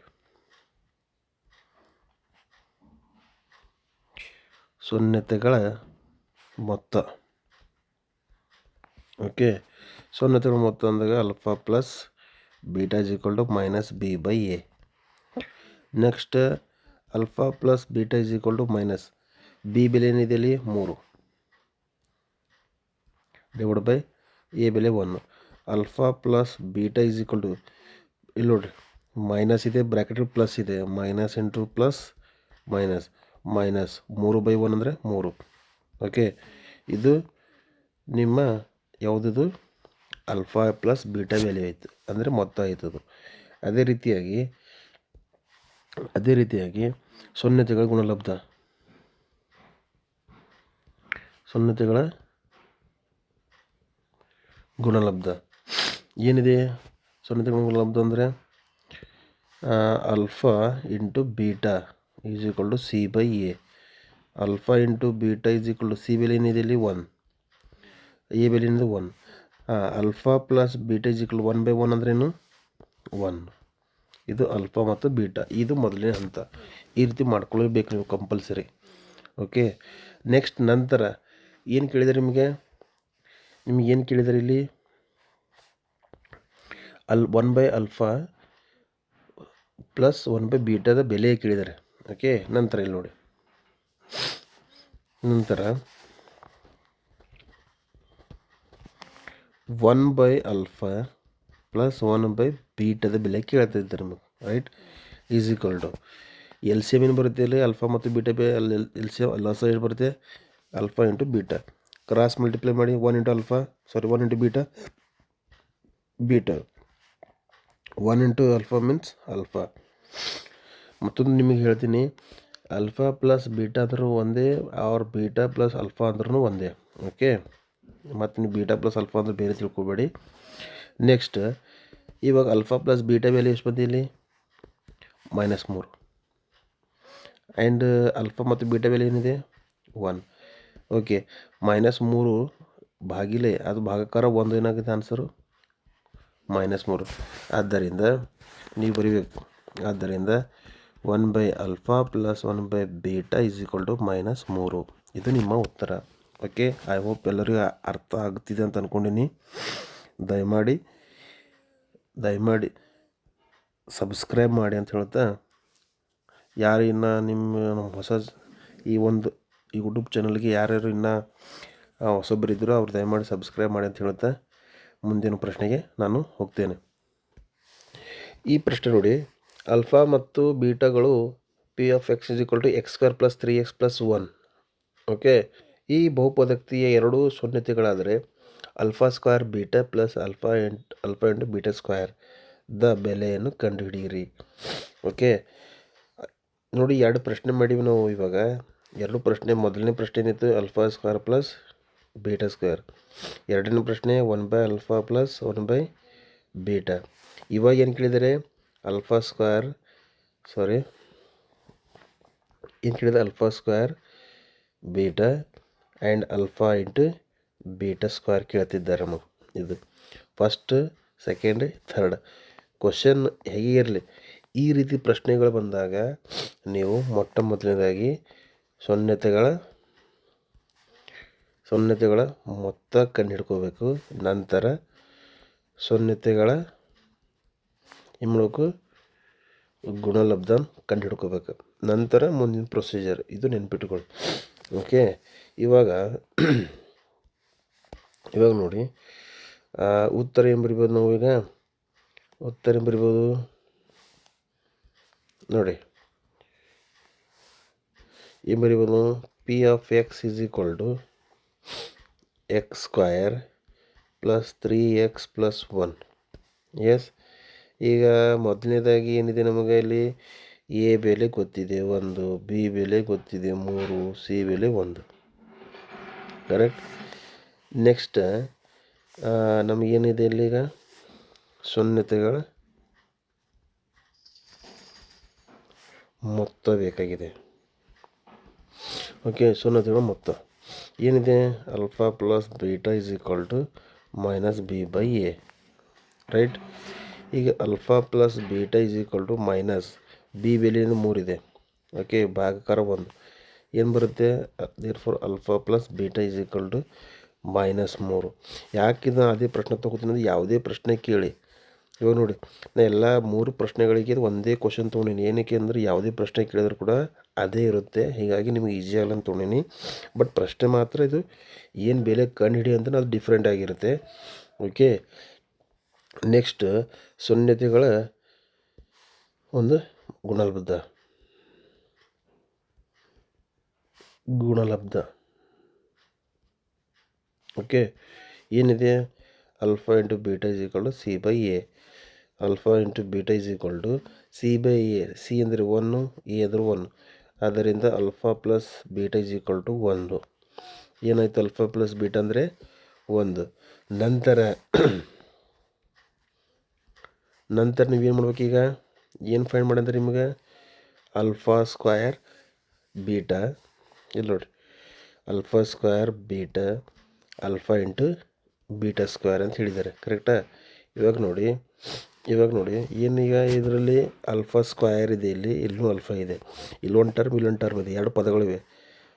ಶೂನ್ಯತೆಗಳ ಮೊತ್ತ. ಓಕೆ, ಶೂನ್ಯತೆಗಳ ಮೊತ್ತ ಅಂದಾಗ alpha plus beta is equal to minus b by a. Next alpha plus beta is equal to minus b ಬೆಲೆ ಏನಿದೆ ಇಲ್ಲಿ 3 ಡಿವೈಡ್ ಬೈ ಎ ಬೆಲೆ 1. Alpha plus beta is equal to, ಇಲ್ಲಿ ನೋಡಿರಿ ಮೈನಸ್ ಇದೆ, ಬ್ರ್ಯಾಕೆಟ್ ಪ್ಲಸ್ ಇದೆ, minus into plus minus 3/1 ಅಂದರೆ 3. Okay, ಇದು ನಿಮ್ಮ ಯಾವುದಿದು ಆಲ್ಫಾ ಪ್ಲಸ್ ಬೀಟಾ ವ್ಯಾಲ್ಯೂ ಆಯಿತು, ಅಂದರೆ ಮೊತ್ತ ಆಯ್ತದು. ಅದೇ ರೀತಿಯಾಗಿ ಶೂನ್ಯತೆಗಳ ಗುಣಲಬ್ಧ ಏನಿದೆ? ಶೂನ್ಯತೆಗಳ ಗುಣಲಬ್ಧ ಅಂದರೆ alpha into beta is equal to c by a. Alpha into beta is equal to c ಬೆಲೆ ಏನಿದೆ ಇಲ್ಲಿ 1, ಎ ಬೆಲೆ ಏನಿದೆ 1. Alpha plus beta is equal 1/1 ಅಂದ್ರೇನು 1. ಇದು ಆಲ್ಫಾ ಮತ್ತು ಬೀಟಾ, ಇದು ಮೊದಲನೇ ಹಂತ. ಈ ರೀತಿ ಮಾಡ್ಕೊಳ್ಳೇಬೇಕು ನೀವು ಕಂಪಲ್ಸರಿ. ಓಕೆ, ನೆಕ್ಸ್ಟ್ ನಂತರ ಏನು ಕೇಳಿದರೆ ನಿಮಗೆ ಏನು ಕೇಳಿದರೆ ಇಲ್ಲಿ 1/α ಪ್ಲಸ್ 1/βದ ಬೆಲೆ ಕೇಳಿದ್ದಾರೆ. ಓಕೆ, ನಂತರ ಇಲ್ಲಿ ನೋಡಿ, ನಂತರ 1/α ಪ್ಲಸ್ 1/βದ ಬೆಲೆ ಕೇಳ್ತಿದ್ದಾರೆ ನಮಗೆ, right. Is equal to L C M ಏನು ಬರುತ್ತೆ ಇಲ್ಲಿ, ಆಲ್ಫಾ ಮತ್ತು ಬೀಟಾ ಎಲ್ ಸಿ ಎಮ್ ಲಾಸ ಏನು ಬರುತ್ತೆ, alpha into beta. Cross multiply ಮಾಡಿ 1 into beta 1 into alpha means alpha. ಮತ್ತೊಂದು ನಿಮಗೆ ಹೇಳ್ತೀನಿ, ಆಲ್ಫಾ ಪ್ಲಸ್ ಬೀಟಾ ಅಂದ್ರೂ ಒಂದೇ, ಆರ್ ಬೀಟಾ ಪ್ಲಸ್ ಆಲ್ಫಾ ಅಂದ್ರೂ ಒಂದೇ. ಓಕೆ, ಮತ್ತು ನೀವು ಬೀಟಾ ಪ್ಲಸ್ ಆಲ್ಫಾ ಅಂದ್ರೆ ಬೇರೆ ತಿಳ್ಕೊಬೇಡಿ. ನೆಕ್ಸ್ಟ್ ಇವಾಗ ಆಲ್ಫಾ ಪ್ಲಸ್ ಬೀಟಾ ವ್ಯಾಲ್ಯೂ ಎಷ್ಟು ಬಂದಿದೆ ಇಲ್ಲಿ -3, ಆ್ಯಂಡ್ ಆಲ್ಫಾ ಮತ್ತು ಬೀಟಾ ವ್ಯಾಲ್ಯೂ ಏನಿದೆ 1. ಓಕೆ, -3 ಭಾಗಿಲೆ ಅದು ಭಾಗಕಾರ 1 ಏನಾಗಿದೆ ಆನ್ಸರು -3. ಆದ್ದರಿಂದ ನೀವು ಬರೀಬೇಕು, ಆದ್ದರಿಂದ 1/α ಪ್ಲಸ್ 1/β ಇಸ್ ಈಕ್ವಲ್ ಟು -3. ಇದು ನಿಮ್ಮ ಉತ್ತರ. ಓಕೆ, ಐ ಹೋಪ್ ಎಲ್ಲರಿಗೂ ಅರ್ಥ ಆಗ್ತಿದೆ ಅಂತ ಅಂದ್ಕೊಂಡಿನಿ. ದಯಮಾಡಿ ಸಬ್ಸ್ಕ್ರೈಬ್ ಮಾಡಿ ಅಂತ ಹೇಳ್ತಾ, ಯಾರು ಇನ್ನು ನಮ್ಮ ಹೊಸ ಈ ಯೂಟ್ಯೂಬ್ ಚಾನಲ್ಗೆ ಯಾರ್ಯಾರು ಇನ್ನೂ ಹೊಸೊಬ್ಬರಿದ್ದರೂ ಅವ್ರು ದಯಮಾಡಿ ಸಬ್ಸ್ಕ್ರೈಬ್ ಮಾಡಿ ಅಂತ ಹೇಳ್ತಾ ಮುಂದಿನ ಪ್ರಶ್ನೆಗೆ ನಾನು ಹೋಗ್ತೇನೆ. ಈ ಪ್ರಶ್ನೆ ನೋಡಿ, ಆಲ್ಫಾ ಮತ್ತು ಬೀಟಾಗಳು p of x is equal to x square plus 3x plus 1. Okay, ಈ ಬಹುಪದೋಕ್ತಿಯ ಎರಡೂ ಶೂನ್ಯತೆಗಳಾದರೆ alpha square beta plus alpha into beta square ದ ಬೆಲೆಯನ್ನು ಕಂಡುಹಿಡಿಯಿರಿ. ಓಕೆ, ನೋಡಿ ಎರಡು ಪ್ರಶ್ನೆ ಮಾಡೀವಿ ನಾವು ಇವಾಗ. ಎರಡು ಪ್ರಶ್ನೆ, ಮೊದಲನೇ ಪ್ರಶ್ನೆ ಏನಿತ್ತು alpha square plus beta square. ಎರಡನೇ ಪ್ರಶ್ನೆ 1/α ಪ್ಲಸ್ 1/β. ಇವಾಗ ಏನು ಕೇಳಿದರೆ alpha square beta and alpha into beta square ಕೇಳ್ತಿದ್ದಾರೆ ನಮಗೆ. ಇದು ಫಸ್ಟ್, ಸೆಕೆಂಡ್, ಥರ್ಡ್ ಕ್ವಶನ್ ಹೇಗೆ ಇರಲಿ. ಈ ರೀತಿ ಪ್ರಶ್ನೆಗಳು ಬಂದಾಗ ನೀವು ಮೊಟ್ಟ ಮೊದಲನೇದಾಗಿ ಸೊನ್ನೆತೆಗಳ ಮೊತ್ತ ಕಂಡುಹಿಡ್ಕೋಬೇಕು. ನಂತರ ಸೊನ್ನೆತೆಗಳ ಇಮ್ಳಕು ಗುಣಲಬ್ಧ ಕಂಡುಹಿಡ್ಕೋಬೇಕು. ನಂತರ ಮುಂದಿನ ಪ್ರೊಸೀಜರ್. ಇದು ನೆನ್ಪಿಟ್ಕೊಳ್ಳಿ. ಓಕೆ, ಇವಾಗ ನೋಡಿ ಉತ್ತರ ಏನು ಬರಿಬೋದು ನಾವು ಈಗ? ಉತ್ತರ ಏನು ಬರಿಬೋದು ನೋಡಿ, ಏನು ಬರಿಬೋದು? P of x is equal to x square plus 3x plus 1. Yes, ಈಗ ಮೊದಲನೇದಾಗಿ ಏನಿದೆ ನಮಗೆ ಇಲ್ಲಿ ಎ ಬೆಲೆ ಗೊತ್ತಿದೆ 1, ಬಿ ಬೆಲೆ ಗೊತ್ತಿದೆ 3, ಸಿ ಬೆಲೆ 1. ಕರೆಕ್ಟ್. ನೆಕ್ಸ್ಟ್ ನಮಗೇನಿದೆ ಇಲ್ಲಿ ಈಗ ಶೂನ್ಯತೆಗಳ ಮೊತ್ತ ಬೇಕಾಗಿದೆ. ಓಕೆ, ಶೂನ್ಯತೆಗಳ ಮೊತ್ತ ಏನಿದೆ? Alpha plus beta is equal to minus b by a. Right. ಈಗ alpha plus beta is equal to minus b ಬೆಲೆಯನ್ನು 3 ಇದೆ. ಓಕೆ, ಭಾಗಾಕಾರ 1 ಏನು ಬರುತ್ತೆ? Therefore alpha plus beta is equal to -3. ಯಾಕಿದ ಅದೇ ಪ್ರಶ್ನೆ ತೊಗೋತೀನಿ ಅಂದರೆ ಯಾವುದೇ ಪ್ರಶ್ನೆ ಕೇಳಿ. ಇವಾಗ ನೋಡಿ, ನಾನು ಎಲ್ಲ 3 ಪ್ರಶ್ನೆಗಳಿಗೆ ಒಂದೇ ಕ್ವಶನ್ ತೊಗೊಂಡಿನಿ. ಏನಕ್ಕೆ ಅಂದರೆ ಯಾವುದೇ ಪ್ರಶ್ನೆ ಕೇಳಿದ್ರು ಕೂಡ ಅದೇ ಇರುತ್ತೆ. ಹೀಗಾಗಿ ನಿಮಗೆ ಈಸಿ ಆಗಲ್ಲ ಅಂತ ತೊಗೊಂಡಿನಿ. ಬಟ್ ಪ್ರಶ್ನೆ ಮಾತ್ರ ಇದು ಏನು ಬೆಲೆ ಕಂಡುಹಿಡಿ ಅಂತ ಅದು ಡಿಫ್ರೆಂಟ್ ಆಗಿರುತ್ತೆ. ಓಕೆ, ನೆಕ್ಸ್ಟ್ ಶೂನ್ಯತೆಗಳ ಒಂದು ಗುಣಲಬ್ಧ. ಓಕೆ, ಏನಿದೆ? Alpha into beta is equal to c by a. Alpha into beta is equal to c by a. C ಅಂದರೆ 1, ಎ ಅಂದರೆ 1. ಆದ್ದರಿಂದ alpha plus beta is equal to 1. ಏನಾಯ್ತು? ಆಲ್ಫಾ ಪ್ಲಸ್ ಬೀಟಾ ಅಂದರೆ 1. ನಂತರ ನೀವೇನು ಮಾಡ್ಬೇಕೀಗ? ಏನು ಫೈಂಡ್ ಮಾಡಂದ್ರೆ ನಿಮಗೆ ಆಲ್ಫಾ ಸ್ಕ್ವಯರ್ ಬೀಟಾ. ಇಲ್ಲಿ ನೋಡಿರಿ, alpha square beta alpha into beta square ಅಂತ ಹೇಳಿದ್ದಾರೆ. ಕರೆಕ್ಟಾ? ಇವಾಗ ನೋಡಿ ಏನೀಗ ಇದರಲ್ಲಿ ಆಲ್ಫಾ ಸ್ಕ್ವಯರ್ ಇದೆ, ಇಲ್ಲೂ ಆಲ್ಫಾ ಇದೆ. ಇಲ್ಲೊಂದು ಟರ್ಮ್ ಇಲ್ಲೊಂದು ಟರ್ಮ್ ಇದೆ. 2 ಪದಗಳಿವೆ.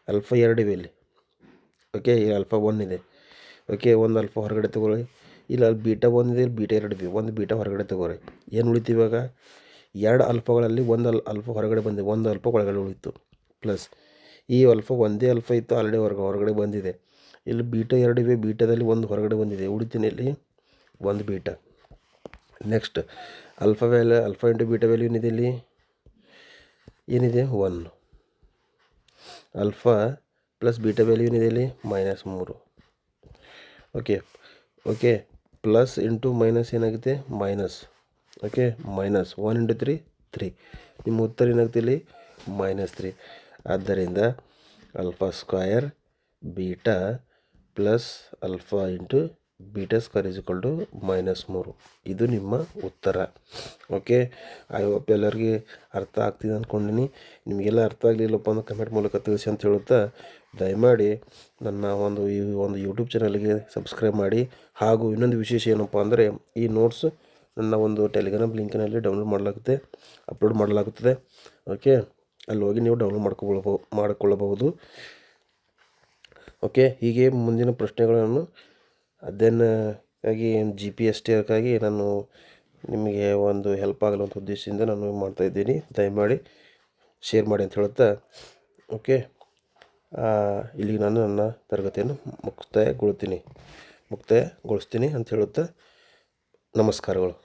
ಆಲ್ಫಾ 2 ಇವೆ ಇಲ್ಲಿ. ಓಕೆ, ಈ ಆಲ್ಫಾ 1 ಇದೆ. ಓಕೆ, ಒಂದು ಆಲ್ಫಾ ಹೊರಗಡೆ ತಗೊಳ್ಳಿ. ಇಲ್ಲ ಅಲ್ಲಿ ಬೀಟಾ 1 ಇದೆ, ಇಲ್ಲಿ ಬೀಟಾ 2 ಇವೆ. ಒಂದು ಬೀಟಾ ಹೊರಗಡೆ ತಗೋರಿ. ಏನು ಉಳಿತು ಇವಾಗ? 2 ಆಲ್ಫಾಗಳಲ್ಲಿ ಒಂದು ಆಲ್ಫಾ ಹೊರಗಡೆ ಬಂದಿದೆ, ಒಂದು ಆಲ್ಫಾ ಒಳಗಡೆ ಉಳಿತು. ಪ್ಲಸ್ ಈ ಆಲ್ಫಾ ಒಂದೇ ಆಲ್ಫಾ ಇತ್ತು, ಆಲ್ರೆಡಿ ಹೊರಗಡೆ ಬಂದಿದೆ. ಇಲ್ಲಿ ಬೀಟಾ 2 ಇವೆ, ಬೀಟಾದಲ್ಲಿ ಒಂದು ಹೊರಗಡೆ ಬಂದಿದೆ. ಉಳಿತೀನಿ ಇಲ್ಲಿ ಒಂದು beta. Next alpha into beta value ಏನಿದೆ ಇಲ್ಲಿ? ಏನಿದೆ? 1. ಆಲ್ಫಾ ಪ್ಲಸ್ ಬೀಟಾ ವ್ಯಾಲ್ಯೂ ಏನಿದೆ ಇಲ್ಲಿ? -3. ಓಕೆ, ಪ್ಲಸ್ ಇಂಟು ಮೈನಸ್ ಏನಾಗುತ್ತೆ? ಮೈನಸ್. Okay, -1 into 3 3. ನಿಮ್ಮ ಉತ್ತರ ಏನಾಗುತ್ತೆ ಇಲ್ಲಿ? -3. ಆದ್ದರಿಂದ alpha square beta plus alpha into beta square is equal to -3. ಇದು ನಿಮ್ಮ ಉತ್ತರ. ಓಕೆ, ಐ ಹೋಪ್ ಎಲ್ಲರಿಗೆ ಅರ್ಥ ಆಗ್ತಿದೆ ಅಂದ್ಕೊಂಡಿನಿ. ನಿಮಗೆಲ್ಲ ಅರ್ಥ ಆಗಲಿಲ್ಲಪ್ಪ ಅಂದ್ರೆ ಕಮೆಂಟ್ ಮೂಲಕ ತಿಳಿಸಿ ಅಂತ ಹೇಳುತ್ತಾ, ದಯಮಾಡಿ ನನ್ನ ಒಂದು ಯೂಟ್ಯೂಬ್ ಚಾನಲ್ಗೆ ಸಬ್ಸ್ಕ್ರೈಬ್ ಮಾಡಿ. ಹಾಗೂ ಇನ್ನೊಂದು ವಿಶೇಷ ಏನಪ್ಪ ಅಂದರೆ ಈ ನೋಟ್ಸ್ ನನ್ನ ಒಂದು ಟೆಲಿಗ್ರಾಮ್ ಲಿಂಕಿನಲ್ಲಿ ಅಪ್ಲೋಡ್ ಮಾಡಲಾಗುತ್ತದೆ. ಓಕೆ, ಅಲ್ಲಿ ಹೋಗಿ ನೀವು ಡೌನ್ಲೋಡ್ ಮಾಡಿಕೊಳ್ಳಬಹುದು. ಓಕೆ, ಹೀಗೆ ಮುಂದಿನ ಪ್ರಶ್ನೆಗಳನ್ನು ಅಧ್ಯಯನಕ್ಕಾಗಿ GPSTಕ್ಕಾಗಿ ನಾನು ನಿಮಗೆ ಒಂದು ಹೆಲ್ಪ್ ಆಗಲು ಅಂತ ಉದ್ದೇಶದಿಂದ ನಾನು ಮಾಡ್ತಾಯಿದ್ದೀನಿ. ದಯಮಾಡಿ ಶೇರ್ ಮಾಡಿ ಅಂತ ಹೇಳುತ್ತಾ, ಓಕೆ, ಇಲ್ಲಿಗೆ ನಾನು ನನ್ನ ತರಗತಿಯನ್ನು ಮುಕ್ತಾಯಗೊಳಿಸ್ತೀನಿ ಅಂತ ಹೇಳುತ್ತಾ ನಮಸ್ಕಾರಗಳು.